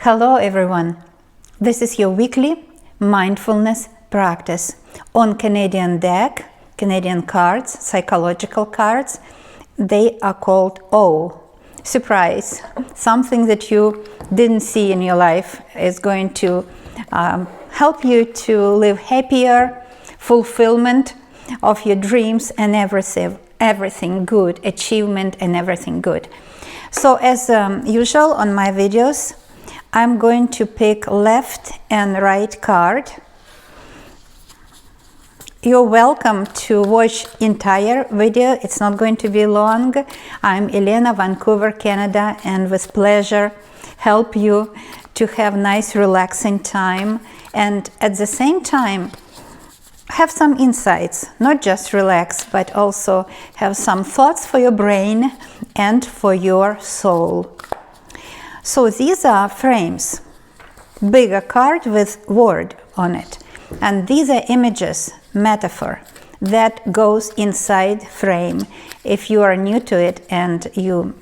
Hello everyone, this is your weekly mindfulness practice on Canadian deck, Canadian cards, psychological cards. They are called O. Surprise, something that you didn't see in your life is going to help you to live happier, fulfillment of your dreams and everything good, achievement and everything good. So as usual on my videos, I'm going to pick left and right card. You're welcome to watch entire video. It's not going to be long. I'm Elena, Vancouver, Canada, and with pleasure help you to have nice relaxing time and at the same time have some insights, not just relax, but also have some thoughts for your brain and for your soul. So these are frames, bigger card with word on it. And these are images, metaphor, that goes inside frame. If you are new to it and you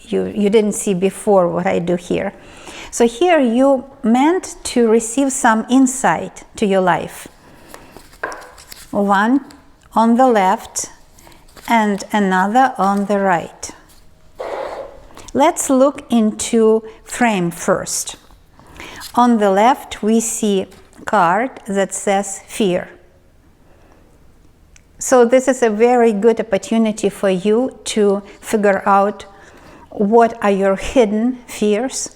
didn't see before what I do here. So here you meant to receive some insight to your life. One on the left and another on the right. Let's look into frame first. On the left we see card that says fear. So this is a very good opportunity for you to figure out what are your hidden fears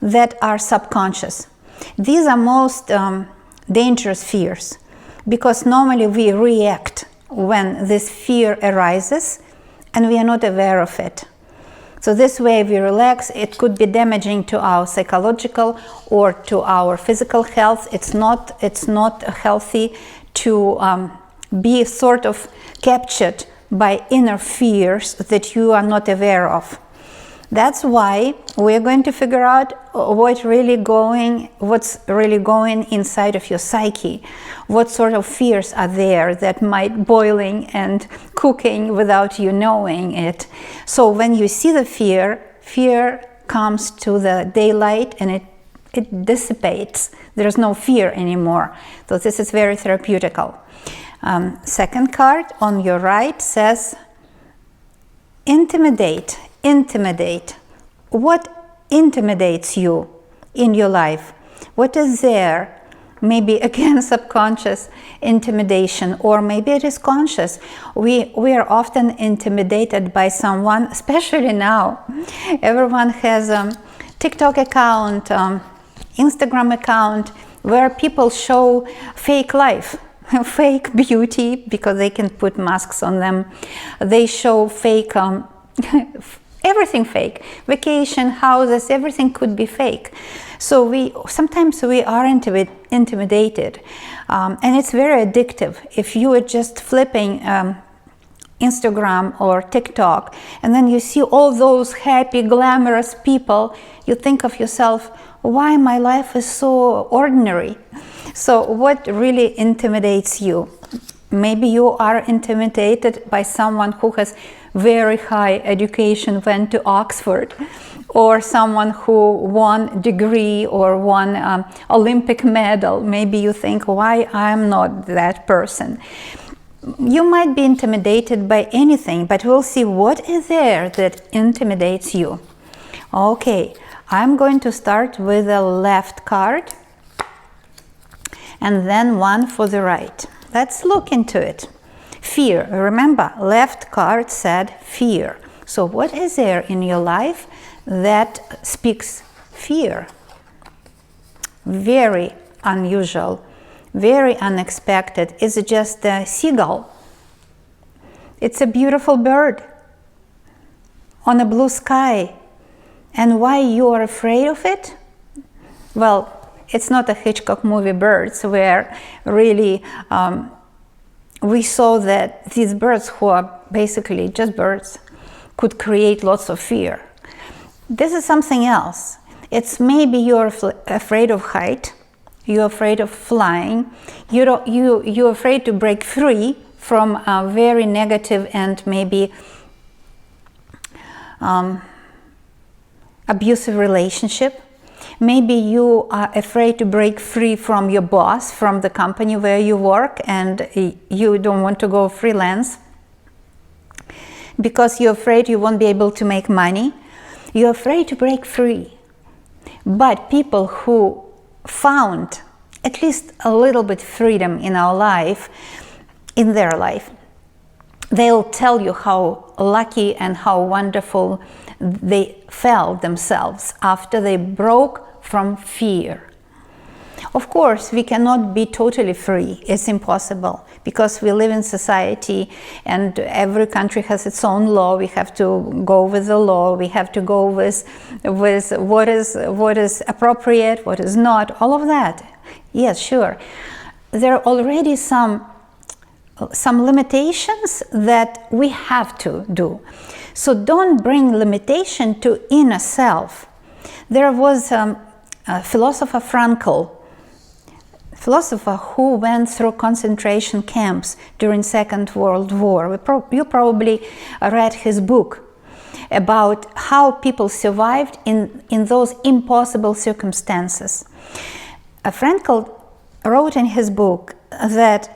that are subconscious. These are most dangerous fears because normally we react when this fear arises and we are not aware of it. So this way we relax. It could be damaging to our psychological or to our physical health. It's not healthy to be sort of captured by inner fears that you are not aware of. That's why we're going to figure out what's really going inside of your psyche. What sort of fears are there that might boiling and cooking without you knowing it. So when you see the fear comes to the daylight and it dissipates. There's no fear anymore. So this is very therapeutical. Second card on your right says intimidate. Intimidate. What intimidates you in your life? What is there? Maybe again subconscious intimidation, or maybe it is conscious. We are often intimidated by someone, especially now. Everyone has a TikTok account, Instagram account, where people show fake life, fake beauty, because they can put masks on them. They show fake everything fake, vacation, houses, everything could be fake. So sometimes we are intimidated, and it's very addictive. If you are just flipping Instagram or TikTok, and then you see all those happy, glamorous people, you think of yourself, why my life is so ordinary? So what really intimidates you? Maybe you are intimidated by someone who has very high education, went to Oxford, or someone who won degree or won Olympic medal. Maybe you think, why I'm not that person? You might be intimidated by anything, but we'll see what is there that intimidates you. Okay, I'm going to start with the left card and then one for the right. Let's look into it. Fear. Remember, left card said fear. So what is there in your life that speaks fear? Very unusual, very unexpected. It's just a seagull. It's a beautiful bird on a blue sky. And why you are afraid of it? Well, it's not a Hitchcock movie, Birds, where really we saw that these birds, who are basically just birds, could create lots of fear. This is something else. It's maybe you're afraid of height, you're afraid of flying, you're afraid to break free from a very negative and maybe abusive relationship. Maybe you are afraid to break free from your boss, from the company where you work, and you don't want to go freelance because you're afraid you won't be able to make money. You're afraid to break free. But people who found at least a little bit freedom in our life, in their life, they'll tell you how lucky and how wonderful they felt themselves after they broke from fear. Of course, we cannot be totally free. It's impossible because we live in society and every country has its own law. We have to go with the law. We have to go with what is appropriate, what is not, all of that. Yes, sure. There are already some limitations that we have to do. So don't bring limitation to inner self. There was a philosopher philosopher who went through concentration camps during Second World War. You probably read his book about how people survived in those impossible circumstances. Frankl wrote in his book that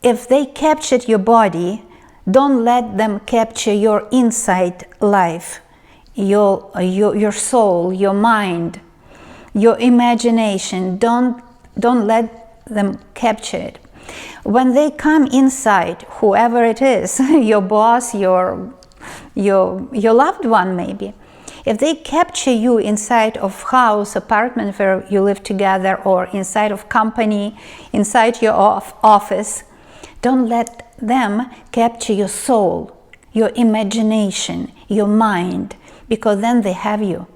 if they captured your body, don't let them capture your inside life, your soul, your mind, your imagination. Don't let them capture it. When they come inside, whoever it is, your boss, your loved one maybe, if they capture you inside of house, apartment where you live together, or inside of company, inside your office, don't let them capture your soul, your imagination, your mind, because then they have you.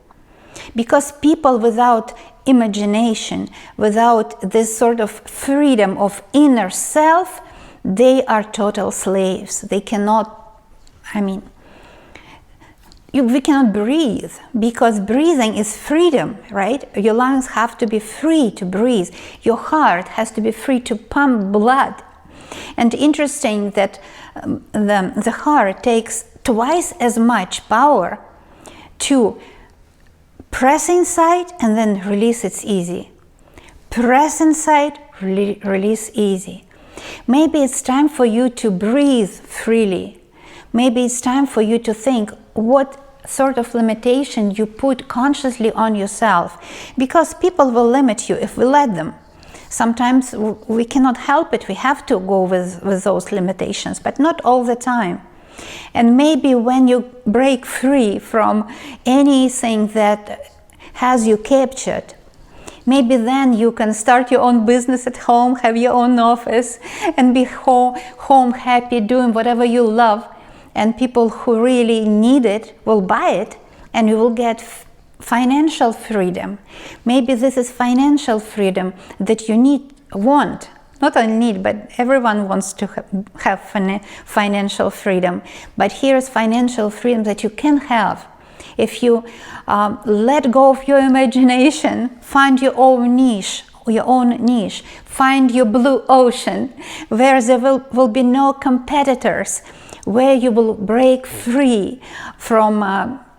Because people without imagination, without this sort of freedom of inner self, they are total slaves. They cannot, we cannot breathe, because breathing is freedom, right? Your lungs have to be free to breathe. Your heart has to be free to pump blood. And interesting that the heart takes twice as much power to press inside and then release. It's easy. Press inside, release easy. Maybe it's time for you to breathe freely. Maybe it's time for you to think what sort of limitation you put consciously on yourself, because people will limit you if we let them. Sometimes we cannot help it. We have to go with those limitations, but not all the time. And maybe when you break free from anything that has you captured, maybe then you can start your own business at home, have your own office, and be home happy, doing whatever you love. And people who really need it will buy it, and you will get financial freedom. Maybe this is financial freedom that you want. Not only need, but everyone wants to have financial freedom. But here's financial freedom that you can have if you let go of your imagination, find your own niche, find your blue ocean, where there will be no competitors, where you will break free from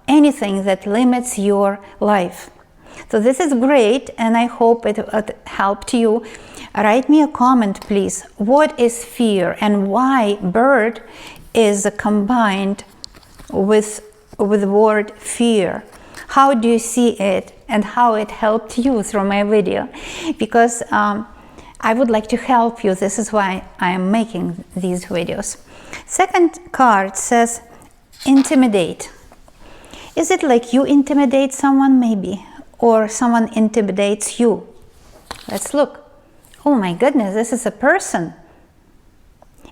anything that limits your life. So this is great, and I hope it helped you. Write me a comment, please. What is fear, and why bird is combined with the word fear? How do you see it, and how it helped you through my video? Because I would like to help you. This is why I am making these videos. Second card says intimidate. Is it like you intimidate someone maybe, or someone intimidates you? Let's look. Oh my goodness, this is a person.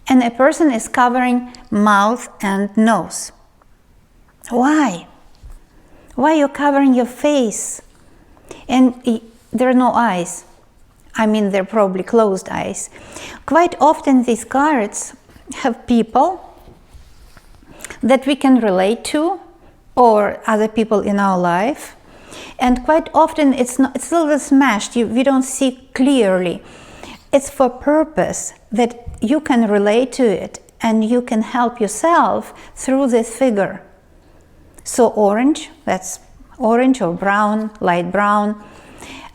And a person is covering mouth and nose. Why? Why are you covering your face? And there are no eyes. They're probably closed eyes. Quite often these cards have people that we can relate to, or other people in our life, and quite often it's a little smashed. We don't see clearly. It's for purpose that you can relate to it and you can help yourself through this figure. So orange, that's orange or brown, light brown,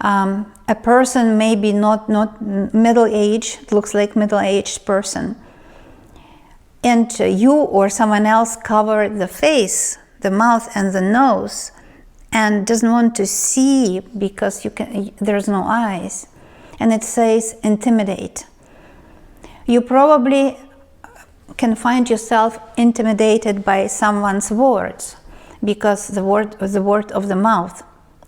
A person maybe not middle-aged, looks like middle-aged person, and you or someone else cover the face, the mouth and the nose, and doesn't want to see because there's no eyes, and it says intimidate. You probably can find yourself intimidated by someone's words, because the word of the mouth,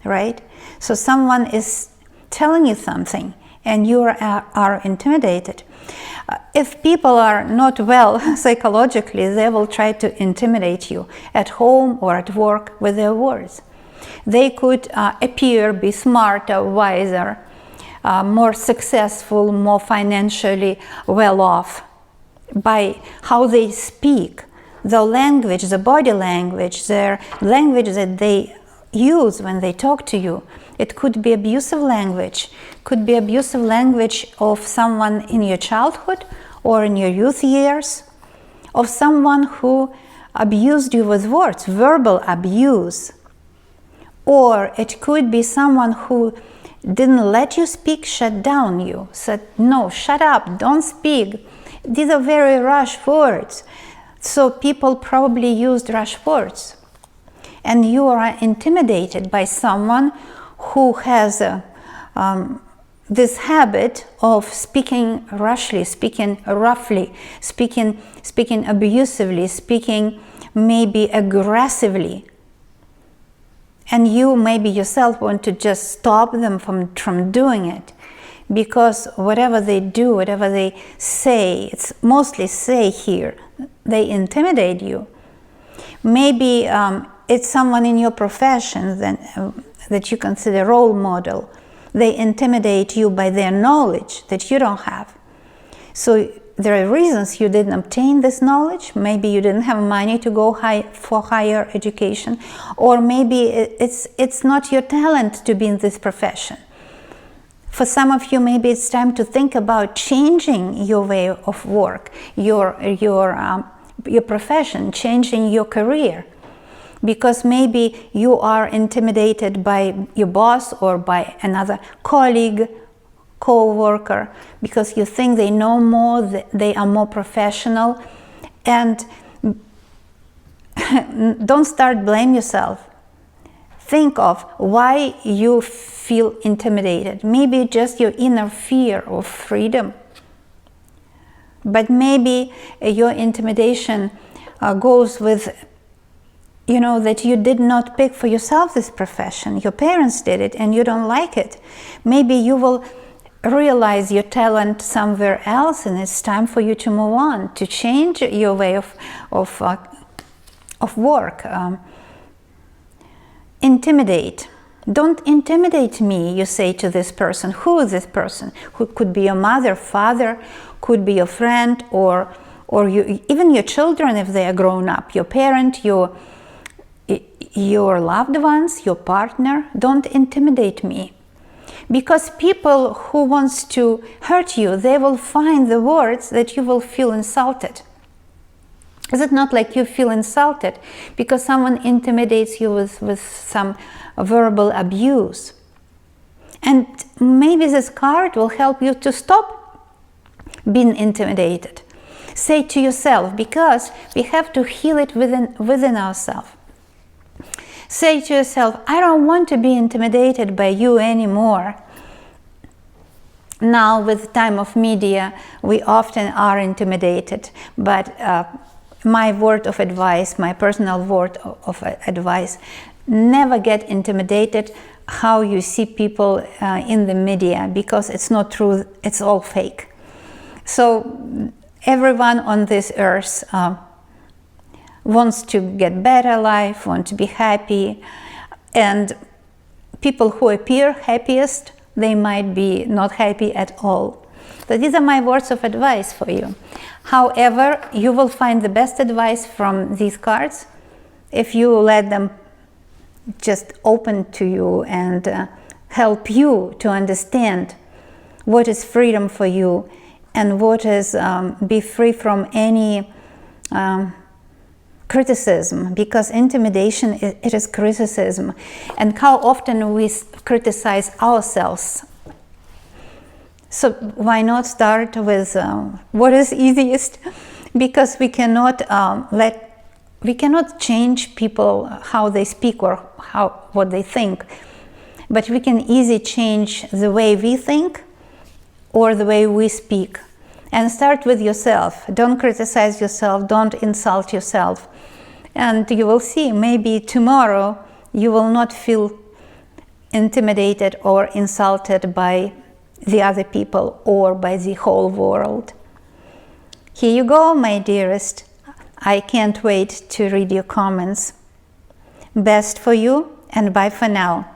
right? So someone is telling you something and you are intimidated. If people are not well psychologically, they will try to intimidate you at home or at work with their words. They could appear, be smarter, wiser, more successful, more financially well off by how they speak, the language, the body language, their language that they use when they talk to you. It could be abusive language, could be abusive language of someone in your childhood or in your youth years, of someone who abused you with words, verbal abuse. Or it could be someone who didn't let you speak, shut down you, said, no, shut up, don't speak. These are very rash words. So people probably used rash words. And you are intimidated by someone who has this habit of speaking rashly, speaking roughly, speaking abusively, speaking maybe aggressively. And you maybe yourself want to just stop them from doing it, because whatever they do, whatever they say, it's mostly say here, they intimidate you. Maybe it's someone in your profession that you consider role model. They intimidate you by their knowledge that you don't have. So there are reasons you didn't obtain this knowledge. Maybe you didn't have money to go for higher education, or maybe it's not your talent to be in this profession. For some of you, maybe it's time to think about changing your way of work, your profession, changing your career, because maybe you are intimidated by your boss or by another colleague, co-worker, because you think they know more, they are more professional. And don't start blame yourself. Think of why you feel intimidated. Maybe just your inner fear of freedom. But maybe your intimidation goes with, you know, that you did not pick for yourself this profession. Your parents did it and you don't like it. Maybe you will realize your talent somewhere else, and it's time for you to move on, to change your way of work. Intimidate. Don't intimidate me, you say to this person. Who is this person? Who could be your mother, father, could be your friend, or even your children if they are grown up, your parent, your loved ones, your partner. Don't intimidate me. Because people who wants to hurt you, they will find the words that you will feel insulted. Is it not like you feel insulted because someone intimidates you with some verbal abuse? And maybe this card will help you to stop being intimidated. Say to yourself, because we have to heal it within ourselves. Say to yourself, I don't want to be intimidated by you anymore. Now, with time of media, we often are intimidated, but my word of advice, my personal word of advice, never get intimidated how you see people in the media, because it's not true, it's all fake. So everyone on this earth wants to get better life, want to be happy, and people who appear happiest, they might be not happy at all. So these are my words of advice for you. However, you will find the best advice from these cards if you let them just open to you and help you to understand what is freedom for you and what is be free from any criticism, because intimidation, it is criticism. And how often we criticize ourselves. So why not start with what is easiest? Because we cannot change people how they speak or what they think, but we can easily change the way we think or the way we speak. And start with yourself. Don't criticize yourself, don't insult yourself. And you will see, maybe tomorrow you will not feel intimidated or insulted by the other people or by the whole world. Here you go, my dearest. I can't wait to read your comments. Best for you, and bye for now.